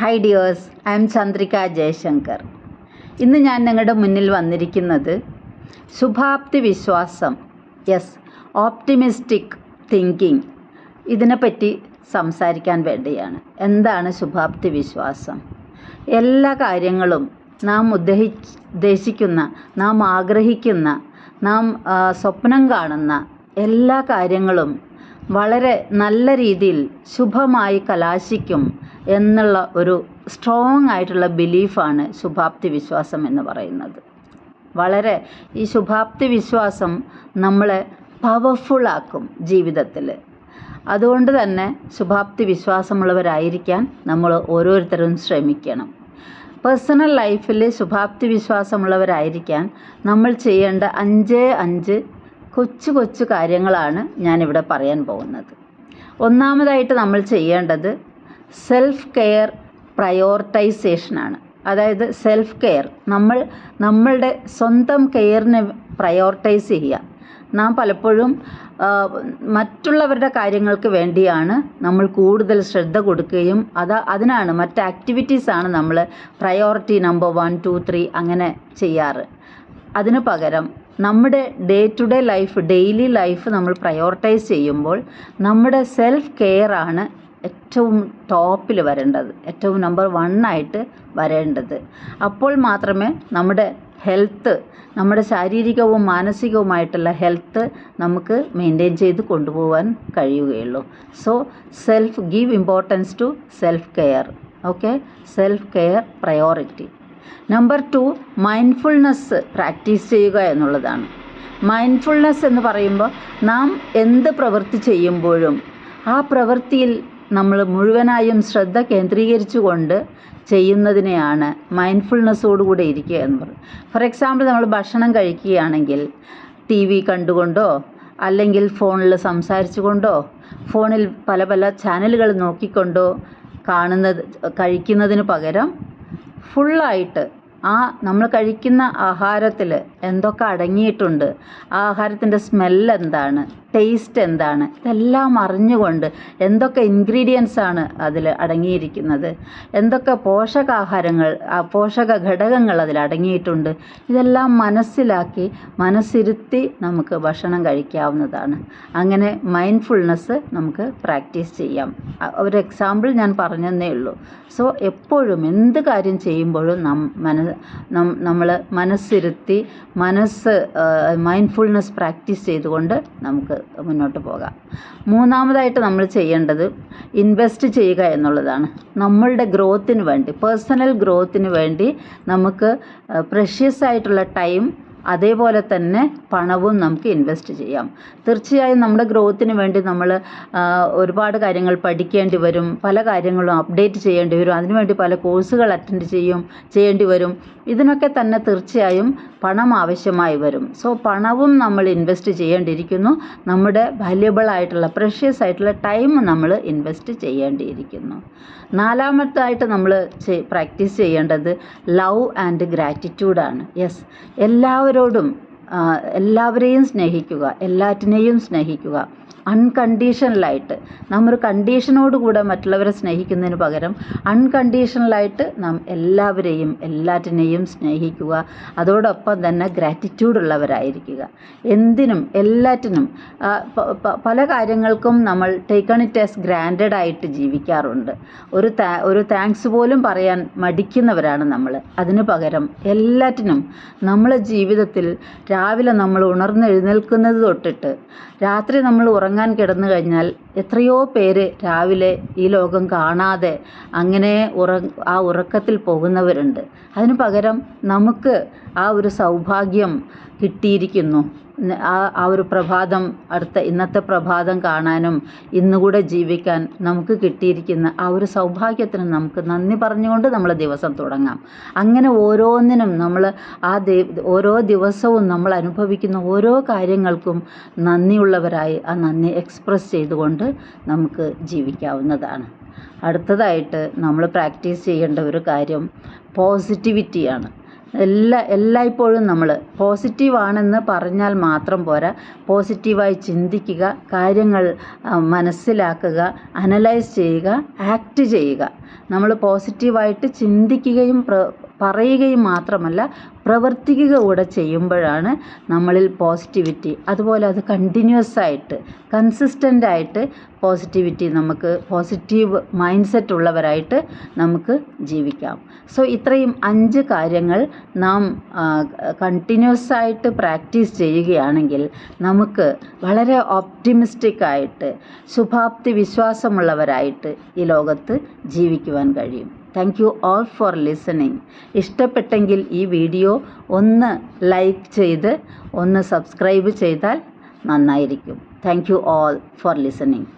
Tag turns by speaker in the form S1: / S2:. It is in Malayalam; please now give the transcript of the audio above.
S1: Hi dears, I'm Chandrika Jayashankar. ഇന്ന് ഞാൻ നിങ്ങളുടെ മുന്നിൽ വന്നിരിക്കുന്നത് ശുഭാപ്തി വിശ്വാസം, ഓപ്റ്റിമിസ്റ്റിക് തിങ്കിങ്, ഇതിനെപ്പറ്റി സംസാരിക്കാൻ വേണ്ടിയാണ്. എന്താണ് ശുഭാപ്തി വിശ്വാസം? എല്ലാ കാര്യങ്ങളും നാം ഉദ്ദേശിക്കുന്ന, നാം ആഗ്രഹിക്കുന്ന, നാം സ്വപ്നം കാണുന്ന എല്ലാ കാര്യങ്ങളും വളരെ നല്ല രീതിയിൽ ശുഭമായി കലാശിക്കും എന്നുള്ള ഒരു സ്ട്രോങ് ആയിട്ടുള്ള ബിലീഫാണ് ശുഭാപ്തി വിശ്വാസം എന്ന് പറയുന്നത്. ഈ ശുഭാപ്തി വിശ്വാസം നമ്മളെ പവർഫുള്ളാക്കും ജീവിതത്തിൽ. അതുകൊണ്ട് തന്നെ ശുഭാപ്തി വിശ്വാസമുള്ളവരായിരിക്കാൻ നമ്മൾ ഓരോരുത്തരും ശ്രമിക്കണം. പേഴ്സണൽ ലൈഫിൽ ശുഭാപ്തി വിശ്വാസമുള്ളവരായിരിക്കാൻ നമ്മൾ ചെയ്യേണ്ട 5 കൊച്ചു കൊച്ചു കാര്യങ്ങളാണ് ഞാനിവിടെ പറയാൻ പോകുന്നത്. ഒന്നാമതായിട്ട് നമ്മൾ ചെയ്യേണ്ടത് സെൽഫ് കെയർ പ്രയോറിറ്റൈസേഷനാണ്. അതായത് സെൽഫ് കെയർ, നമ്മളുടെ സ്വന്തം കെയറിനെ പ്രയോറിറ്റൈസ് ചെയ്യുക. നാം പലപ്പോഴും മറ്റുള്ളവരുടെ കാര്യങ്ങൾക്ക് വേണ്ടിയാണ് നമ്മൾ കൂടുതൽ ശ്രദ്ധ കൊടുക്കുകയും അതിനാണ് മറ്റ് ആക്ടിവിറ്റീസാണ് നമ്മൾ പ്രയോറിറ്റി നമ്പർ 1, 2, 3 അങ്ങനെ ചെയ്യാറ്. അതിന് പകരം നമ്മുടെ day to day life, daily life നമ്മൾ പ്രയോറിറ്റൈസ് ചെയ്യുമ്പോൾ നമ്മുടെ സെൽഫ് കെയർ ആണ് ഏറ്റവും ടോപ്പിൽ വരേണ്ടത്, ഏറ്റവും നമ്പർ 1 ആയിട്ട് വരേണ്ടത്. അപ്പോൾ മാത്രമേ നമ്മുടെ ഹെൽത്ത്, നമ്മുടെ ശാരീരികവും മാനസികവുമായിട്ടുള്ള ഹെൽത്ത് നമുക്ക് മെയിൻറ്റെയിൻ ചെയ്ത് കൊണ്ടുപോകാൻ കഴിയുകയുള്ളൂ. So give importance to self care. Okay, self care priority. Number 2, mindfulness practice ചെയ്യുക എന്നുള്ളതാണ്. മൈൻഡ്ഫുൾനെസ് എന്ന് പറയുമ്പോൾ നാം എന്ത് പ്രവൃത്തി ചെയ്യുമ്പോഴും ആ പ്രവൃത്തിയിൽ നമ്മൾ മുഴുവനായും ശ്രദ്ധ കേന്ദ്രീകരിച്ചുകൊണ്ട് ചെയ്യുന്നതിനെയാണ് മൈൻഡ്ഫുൾനെസ്സോടുകൂടെ ഇരിക്കുക എന്ന് പറയുന്നത്. ഫോർ എക്സാമ്പിൾ, നമ്മൾ ഭക്ഷണം കഴിക്കുകയാണെങ്കിൽ TV കണ്ടുകൊണ്ടോ അല്ലെങ്കിൽ ഫോണിൽ സംസാരിച്ചു കൊണ്ടോ ഫോണിൽ പല പല ചാനലുകൾ നോക്കിക്കൊണ്ടോ കഴിക്കുന്നതിന് പകരം ഫുള്ളായിട്ട് നമ്മൾ കഴിക്കുന്ന ആഹാരത്തിൽ എന്തൊക്കെ അടങ്ങിയിട്ടുണ്ട്, ആ ആഹാരത്തിൻ്റെ സ്മെല്ല് എന്താണ്, ടേസ്റ്റ് എന്താണ്, ഇതെല്ലാം അറിഞ്ഞുകൊണ്ട് എന്തൊക്കെ ഇൻഗ്രീഡിയൻസാണ് അതിൽ അടങ്ങിയിരിക്കുന്നത്, എന്തൊക്കെ പോഷക ഘടകങ്ങൾ അതിൽ അടങ്ങിയിട്ടുണ്ട്, ഇതെല്ലാം മനസ്സിലാക്കി മനസ്സിരുത്തി നമുക്ക് ഭക്ഷണം കഴിക്കാവുന്നതാണ്. അങ്ങനെ മൈൻഡ്ഫുൾനെസ് നമുക്ക് പ്രാക്ടീസ് ചെയ്യാം. ഒരു എക്സാമ്പിൾ ഞാൻ പറഞ്ഞതേ ഉള്ളൂ. സോ എപ്പോഴും എന്ത് കാര്യം ചെയ്യുമ്പോഴും നമ്മൾ മനസ്സിരുത്തി മൈൻഡ്ഫുൾനെസ് പ്രാക്ടീസ് ചെയ്തുകൊണ്ട് നമുക്ക് മുന്നോട്ട് പോകാം. മൂന്നാമതായിട്ട് നമ്മൾ ചെയ്യേണ്ടത് ഇൻവെസ്റ്റ് ചെയ്യുക എന്നുള്ളതാണ്. നമ്മളുടെ ഗ്രോത്തിന് വേണ്ടി, പേഴ്സണൽ ഗ്രോത്തിന് വേണ്ടി നമുക്ക് പ്രഷ്യസ് ആയിട്ടുള്ള ടൈം അതേപോലെ തന്നെ പണവും നമുക്ക് ഇൻവെസ്റ്റ് ചെയ്യാം. തീർച്ചയായും നമ്മുടെ ഗ്രോത്തിന് വേണ്ടി നമ്മൾ ഒരുപാട് കാര്യങ്ങൾ പഠിക്കേണ്ടി വരും, പല കാര്യങ്ങളും അപ്ഡേറ്റ് ചെയ്യേണ്ടി വരും, അതിനുവേണ്ടി പല കോഴ്സുകൾ ചെയ്യേണ്ടി വരും. ഇതിനൊക്കെ തന്നെ തീർച്ചയായും പണം ആവശ്യമായി വരും. സോ പണവും നമ്മൾ ഇൻവെസ്റ്റ് ചെയ്യേണ്ടിയിരിക്കുന്നു. നമ്മുടെ വാല്യുബിൾ ആയിട്ടുള്ള, പ്രഷ്യസ് ആയിട്ടുള്ള ടൈം നമ്മൾ ഇൻവെസ്റ്റ് ചെയ്യേണ്ടിയിരിക്കുന്നു. നാലാമത്തായിട്ട് നമ്മൾ പ്രാക്ടീസ് ചെയ്യേണ്ടത് ലവ് ആൻഡ് ഗ്രാറ്റിറ്റ്യൂഡാണ്. എല്ലാവരെയും സ്നേഹിക്കുക, എല്ലാറ്റിനെയും സ്നേഹിക്കുക. അൺകണ്ടീഷണലായിട്ട്, നാം ഒരു കണ്ടീഷനോടുകൂടെ മറ്റുള്ളവരെ സ്നേഹിക്കുന്നതിന് പകരം അൺകണ്ടീഷണലായിട്ട് നാം എല്ലാറ്റിനെയും സ്നേഹിക്കുക. അതോടൊപ്പം തന്നെ ഗ്രാറ്റിറ്റ്യൂഡുള്ളവരായിരിക്കുക. എന്തിനും എല്ലാറ്റിനും പല കാര്യങ്ങൾക്കും നമ്മൾ ടേക്കൺ ഇറ്റ് ആസ് ഗ്രാൻഡഡ് ആയിട്ട് ജീവിക്കാറുണ്ട്. ഒരു താങ്ക്സ് പോലും പറയാൻ മടിക്കുന്നവരാണ് നമ്മൾ. അതിനു പകരം എല്ലാറ്റിനും നമ്മളെ ജീവിതത്തിൽ രാവിലെ നമ്മൾ ഉണർന്നെഴുന്നേൽക്കുന്നത് തൊട്ടിട്ട് രാത്രി നമ്മൾ ഉറങ്ങാൻ കിടന്നു കഴിഞ്ഞാൽ എത്രയോ പേര് രാവിലെ ഈ ലോകം കാണാതെ അങ്ങനെ ആ ഉറക്കത്തിൽ പോകുന്നവരുണ്ട്. അതിനു പകരം നമുക്ക് ആ ഒരു സൗഭാഗ്യം കിട്ടിയിരിക്കുന്നു. ആ ഒരു പ്രഭാതം, ഇന്നത്തെ പ്രഭാതം കാണാനും ഇന്നുകൂടെ ജീവിക്കാൻ നമുക്ക് കിട്ടിയിരിക്കുന്ന ആ ഒരു സൗഭാഗ്യത്തിന് നമുക്ക് നന്ദി പറഞ്ഞുകൊണ്ട് നമ്മളെ ദിവസം തുടങ്ങാം. അങ്ങനെ ഓരോന്നിനും നമ്മൾ ഓരോ ദിവസവും നമ്മൾ അനുഭവിക്കുന്ന ഓരോ കാര്യങ്ങൾക്കും നന്ദിയുള്ളവരായി ആ നന്ദി എക്സ്പ്രസ് ചെയ്തുകൊണ്ട് നമുക്ക് ജീവിക്കാവുന്നതാണ്. അടുത്തതായിട്ട് നമ്മൾ പ്രാക്ടീസ് ചെയ്യേണ്ട ഒരു കാര്യം പോസിറ്റിവിറ്റിയാണ്. എല്ലായ്പ്പോഴും നമ്മൾ പോസിറ്റീവാണെന്ന് പറഞ്ഞാൽ മാത്രം പോരാ, പോസിറ്റീവായി ചിന്തിക്കുക, കാര്യങ്ങൾ മനസ്സിലാക്കുക, അനലൈസ് ചെയ്യുക, ആക്ട് ചെയ്യുക. നമ്മൾ പോസിറ്റീവായിട്ട് ചിന്തിക്കുകയും പറയുകയും മാത്രമല്ല പ്രവർത്തിക്കുക കൂടെ ചെയ്യുമ്പോഴാണ് നമ്മളിൽ പോസിറ്റിവിറ്റി, അതുപോലെ അത് കണ്ടിന്യൂസ് ആയിട്ട് കൺസിസ്റ്റൻ്റായിട്ട് പോസിറ്റിവിറ്റി, നമുക്ക് പോസിറ്റീവ് മൈൻഡ് സെറ്റ് ഉള്ളവരായിട്ട് നമുക്ക് ജീവിക്കാം. സോ ഇത്രയും 5 കാര്യങ്ങൾ നാം കണ്ടിന്യൂസ് ആയിട്ട് പ്രാക്ടീസ് ചെയ്യുകയാണെങ്കിൽ നമുക്ക് വളരെ ഓപ്റ്റിമിസ്റ്റിക് ആയിട്ട് ശുഭാപ്തി വിശ്വാസമുള്ളവരായിട്ട് ഈ ലോകത്ത് ജീവിക്കുവാൻ കഴിയും. Thank you all for listening. ഇഷ്ടപ്പെട്ടെങ്കിൽ ഈ വീഡിയോ ഒന്ന് ലൈക്ക് ചെയ്ത് ഒന്ന് സബ്സ്ക്രൈബ് ചെയ്താൽ നന്നായിരിക്കും. Thank you all for listening.